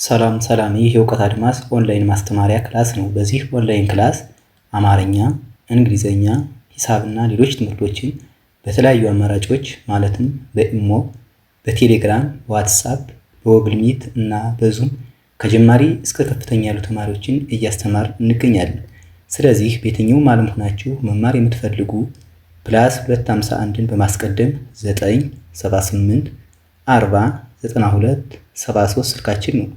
ሰላም ሰላም ይህ የእውቀት አድማስ ኦንላይን ማስተማሪያ ክላስ ነው። በዚህ ኦንላይን ክላስ አማርኛ፣ እንግሊዘኛ፣ ሂሳብና ሌሎች ትምህርቶችን በተለያዩ አማራጮች ማለትም በኢሞ፣ በቴሌግራም፣ በዋትስአፕ፣ በጎግል ሚት እና በዙም ከጀማሪ እስከ ከፍተኛ ያሉ ተማሪዎችን እያስተማር እንገኛለን። ስለዚህ በየትኛውም ዓለም ሆናችሁ መማር የምትፈልጉ +251ን በማስቀደም 978 40 92 73 ስልካችን ነው።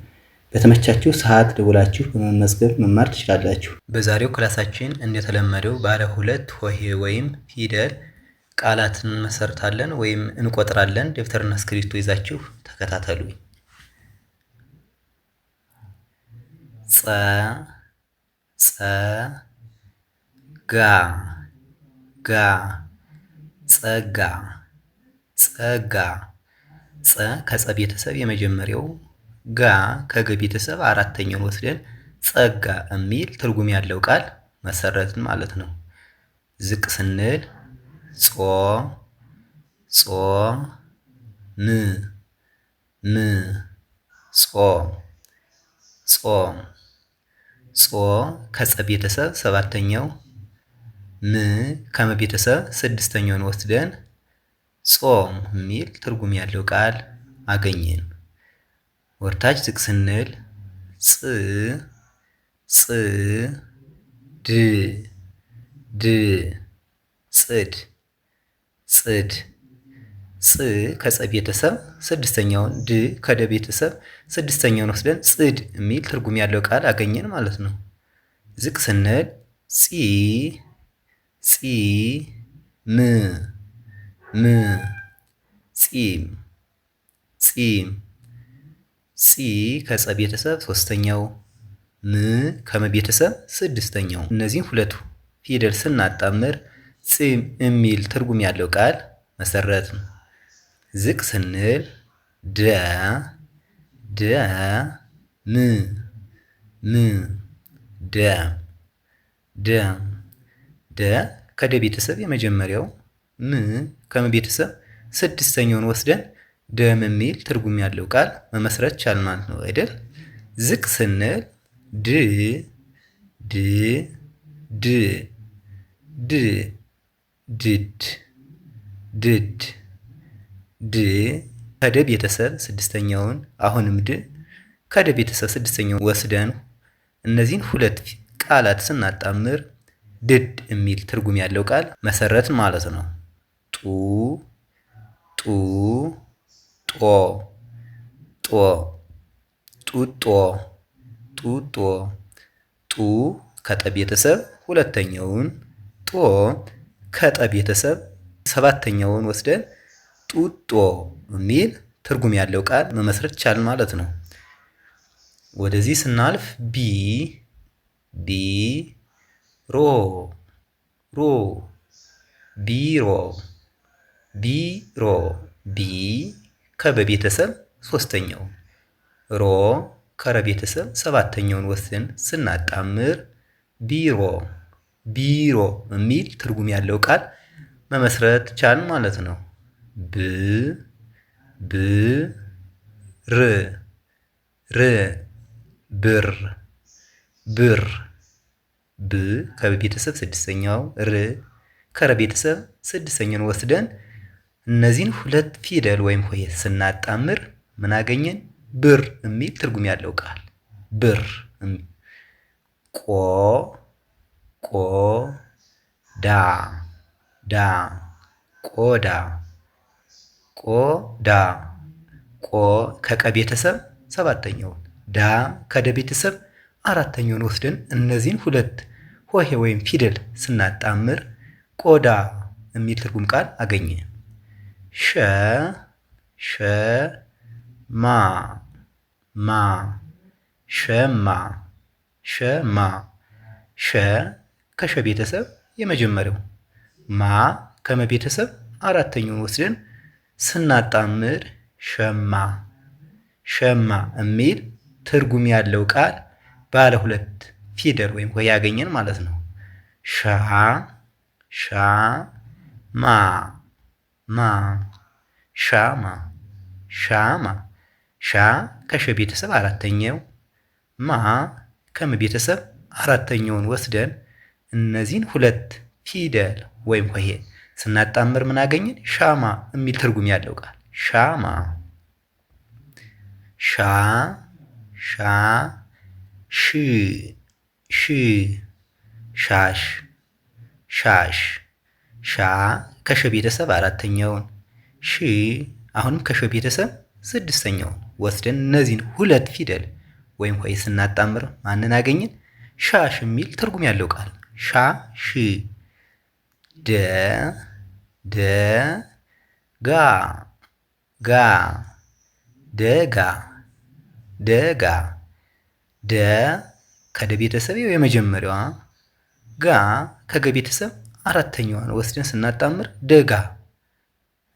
በተመቻችሁ ሰዓት ደውላችሁ በመመዝገብ መማር ትችላላችሁ። በዛሬው ክላሳችን እንደተለመደው ባለ ሁለት ሆሄ ወይም ፊደል ቃላትን እንመሰርታለን ወይም እንቆጥራለን። ደብተርና እስክሪብቶ ይዛችሁ ተከታተሉ። ጸጋ ከጸ ቤተሰብ የመጀመሪያው ጋ ከገ ቤተሰብ አራተኛውን ወስደን ጸጋ የሚል ትርጉም ያለው ቃል መሰረትን ማለት ነው። ዝቅ ስንል ጾም ከጸ ቤተሰብ ሰባተኛው ከመ ቤተሰብ ስድስተኛውን ወስደን ጾም የሚል ትርጉም ያለው ቃል አገኘን። ወርታች ዝቅ ስንል ጽድ ከጸ ቤተሰብ ስድስተኛውን ድ ከደ ቤተሰብ ስድስተኛውን ወስደን ጽድ የሚል ትርጉም ያለው ቃል አገኘን ማለት ነው። ዝቅ ስንል ጺም ከጸ ቤተሰብ ሶስተኛው ከመ ቤተሰብ ስድስተኛው እነዚህን ሁለቱ ፊደል ስናጣምር ጺም የሚል ትርጉም ያለው ቃል መሰረት ነው። ዝቅ ስንል ደ ከደ ቤተሰብ የመጀመሪያው ከመ ቤተሰብ ስድስተኛውን ወስደን ደም የሚል ትርጉም ያለው ቃል መመስረት ቻል ማለት ነው አይደል? ዝቅ ስንል ድ ከደ ቤተሰብ ስድስተኛውን አሁንም ከደ ቤተሰብ ስድስተኛውን ወስደን እነዚህን ሁለት ቃላት ስናጣምር ድድ የሚል ትርጉም ያለው ቃል መሰረት ማለት ነው። ጡ ከጠ ቤተሰብ ሁለተኛውን ከጠ ቤተሰብ ሰባተኛውን ወስደን ጡጦ የሚል ትርጉም ያለው ቃል መመስረት ቻል ማለት ነው። ወደዚህ ስናልፍ ቢሮ ከበ ቤተሰብ ሶስተኛው ከረ ቤተሰብ ሰባተኛውን ወስደን ስናጣምር ቢሮ የሚል ትርጉም ያለው ቃል መመስረት ቻል ማለት ነው። ብር ከቤተሰብ ስድስተኛው ከረ ቤተሰብ ስድስተኛውን ወስደን እነዚህን ሁለት ፊደል ወይም ሆሄ ስናጣምር ምን አገኘን? ብር የሚል ትርጉም ያለው ቃል ብር። ከቀ ቤተሰብ ሰባተኛውን ዳ ከደ ቤተሰብ አራተኛውን ወስደን እነዚህን ሁለት ሆሄ ወይም ፊደል ስናጣምር ቆዳ የሚል ትርጉም ቃል አገኘ። ሸ ከሸ ቤተሰብ የመጀመሪያው ከመ ቤተሰብ አራተኛውን ወስደን ስናጣምር ሸማ የሚል ትርጉም ያለው ቃል ባለ ሁለት ፊደል ወይም ሆሄ ያገኘን ማለት ነው። ሻማ ሻ ከሸ ቤተሰብ አራተኛው፣ ማ ከም ቤተሰብ አራተኛውን ወስደን እነዚህን ሁለት ፊደል ወይም ሆሄ ስናጣምር ምን አገኘን? ሻማ የሚል ትርጉም ያለው ቃል ሻማ። ሻ ሻ ሽ ሽ ሻሽ ሻሽ ሻ ከሸ ቤተሰብ አራተኛውን፣ ሽ አሁንም ከሸ ቤተሰብ ስድስተኛውን ወስደን እነዚህን ሁለት ፊደል ወይም ሆሄ ስናጣምር ማንን አገኘን? ሻሽ የሚል ትርጉም ያለው ቃል ሻ ሽ። ደ ደ ጋ ጋ ደጋ ደጋ ደ ከደ ቤተሰብ የመጀመሪያዋ፣ ጋ ከገ ቤተሰብ አራተኛዋን ወስደን ስናጣምር ደጋ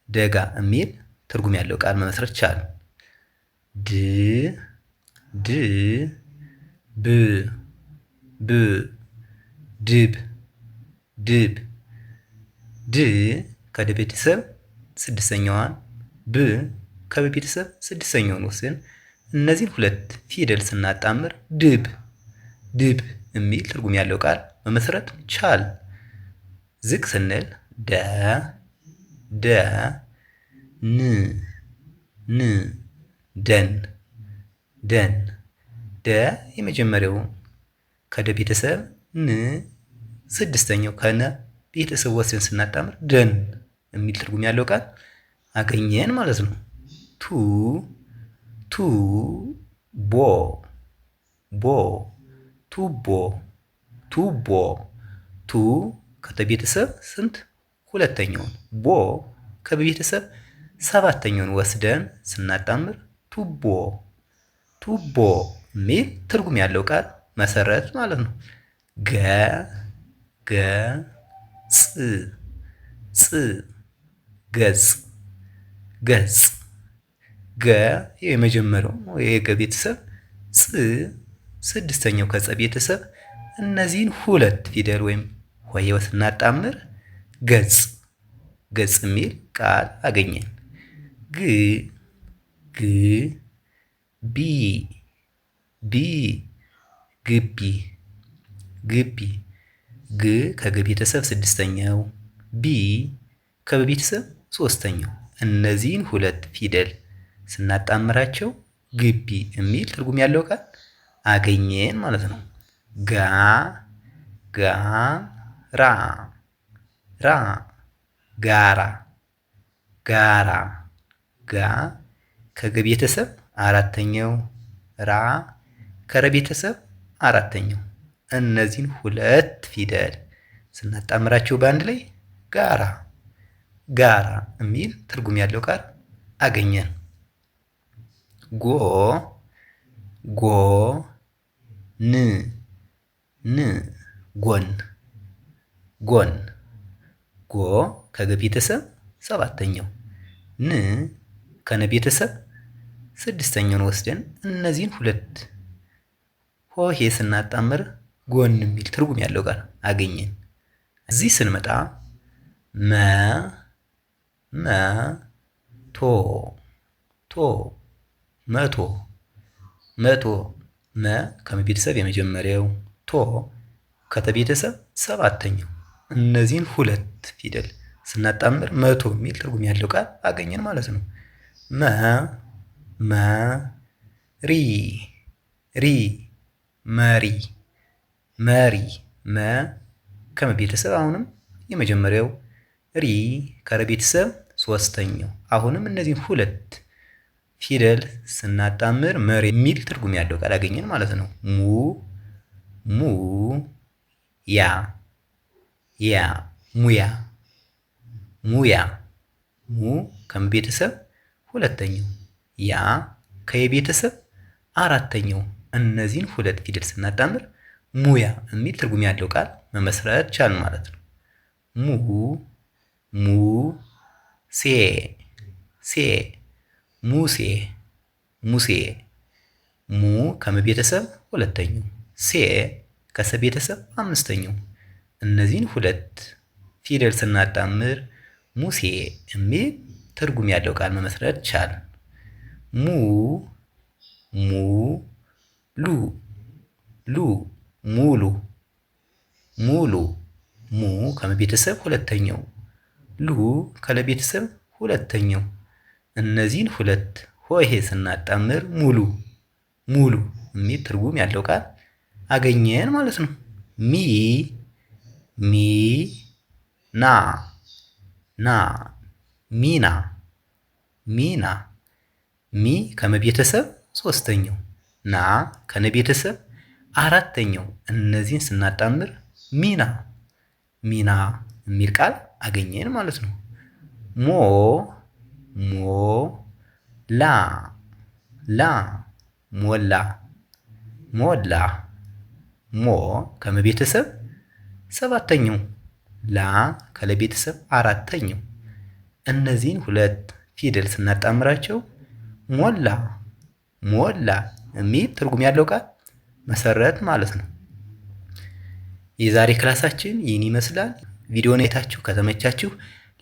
ደጋ የሚል ትርጉም ያለው ቃል መመስረት ቻሉ። ድ ድ ብ ብ ድብ ድብ ድ ከደ ቤተሰብ ስድስተኛዋን፣ ብ ከበ ቤተሰብ ስድስተኛውን ወስደን እነዚህን ሁለት ፊደል ስናጣምር ድብ ድብ የሚል ትርጉም ያለው ቃል መመስረት ቻል። ዝቅ ስንል ደ ደ ን ን ደን ደን ደ የመጀመሪያው ከደ ቤተሰብ፣ ን ስድስተኛው ከነ ቤተሰብ ወስደን ስናጣምር ደን የሚል ትርጉም ያለው ቃል አገኘን ማለት ነው። ቱ ቱ ቦ ቦ ቱቦ ቱቦ ቱ ከተቤተሰብ ስንት? ሁለተኛውን፣ ቦ ከቤተሰብ ሰባተኛውን ወስደን ስናጣምር ቱቦ ቱቦ የሚል ትርጉም ያለው ቃል መሰረት ማለት ነው። ገ ገ ፅ ፅ ገጽ ገጽ ገ የመጀመሪያው የገ ቤተሰብ፣ ፅ ስድስተኛው ከፀ ቤተሰብ እነዚህን ሁለት ፊደል ወይም ሆሄ ስናጣምር ገጽ ገጽ የሚል ቃል አገኘን። ግ ግ ቢ ቢ ግቢ ግቢ ግ ከገ ቤተሰብ ስድስተኛው፣ ቢ ከበ ቤተሰብ ሶስተኛው እነዚህን ሁለት ፊደል ስናጣምራቸው ግቢ የሚል ትርጉም ያለው ቃል አገኘን ማለት ነው። ጋ ጋ ራ ራ ጋራ ጋራ ጋ ከገ ቤተሰብ አራተኛው፣ ራ ከረ ቤተሰብ አራተኛው እነዚህን ሁለት ፊደል ስናጣምራቸው በአንድ ላይ ጋራ ጋራ የሚል ትርጉም ያለው ቃል አገኘን። ጎ ጎ ን ን ጎን ጎን ጎ ከገ ቤተሰብ ሰባተኛው፣ ን ከነ ቤተሰብ ስድስተኛውን ወስደን እነዚህን ሁለት ሆሄ ስናጣምር ጎን የሚል ትርጉም ያለው ቃል አገኘን። እዚህ ስንመጣ መ መ ቶ ቶ መቶ መቶ መ ከመ ቤተሰብ የመጀመሪያው፣ ቶ ከተ ቤተሰብ ሰባተኛው እነዚህን ሁለት ፊደል ስናጣምር መቶ የሚል ትርጉም ያለው ቃል አገኘን ማለት ነው። መ መ ሪ ሪ መሪ መሪ መ ከመ ቤተሰብ አሁንም የመጀመሪያው፣ ሪ ከረ ቤተሰብ ሶስተኛው አሁንም እነዚህን ሁለት ፊደል ስናጣምር መሪ የሚል ትርጉም ያለው ቃል አገኘን ማለት ነው። ሙ ሙ ያ ያ ሙያ ሙያ ሙ ከመ ቤተሰብ ሁለተኛው፣ ያ ከየቤተሰብ አራተኛው እነዚህን ሁለት ፊደል ስናጣምር ሙያ የሚል ትርጉም ያለው ቃል መመስረት ቻልን ማለት ነው። ሙ ሙ ሴ ሴ ሙሴ ሙሴ ሙ ከመ ቤተሰብ ሁለተኛው፣ ሴ ከሰ ቤተሰብ አምስተኛው እነዚህን ሁለት ፊደል ስናጣምር ሙሴ የሚል ትርጉም ያለው ቃል መመስረት ቻልን። ሙ ሉ ሉ ሙሉ ሙሉ ሙ ከመቤተሰብ ሁለተኛው ሉ ከለቤተሰብ ሁለተኛው እነዚህን ሁለት ሆሄ ስናጣምር ሙሉ ሙሉ የሚል ትርጉም ያለው ቃል አገኘን ማለት ነው። ሚ ሚ ና ና ሚና ሚና ሚ ከመቤተሰብ ሶስተኛው ና ከነቤተሰብ አራተኛው እነዚህን ስናጣምር ሚና ሚና የሚል ቃል አገኘን ማለት ነው። ሞ ሞ ላ ላ ሞላ ሞላ ሞ ከመቤተሰብ ሰባተኛው ላ ከለቤተሰብ አራተኛው እነዚህን ሁለት ፊደል ስናጣምራቸው ሞላ ሞላ የሚል ትርጉም ያለው ቃል መሰረት ማለት ነው። የዛሬ ክላሳችን ይህን ይመስላል። ቪዲዮውን አይታችሁ ከተመቻችሁ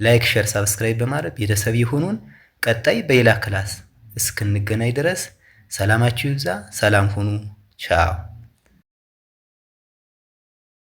ላይክ፣ ሼር፣ ሳብስክራይብ በማድረግ ቤተሰብ ይሁኑን። ቀጣይ በሌላ ክላስ እስክንገናኝ ድረስ ሰላማችሁ ይብዛ። ሰላም ሁኑ። ቻው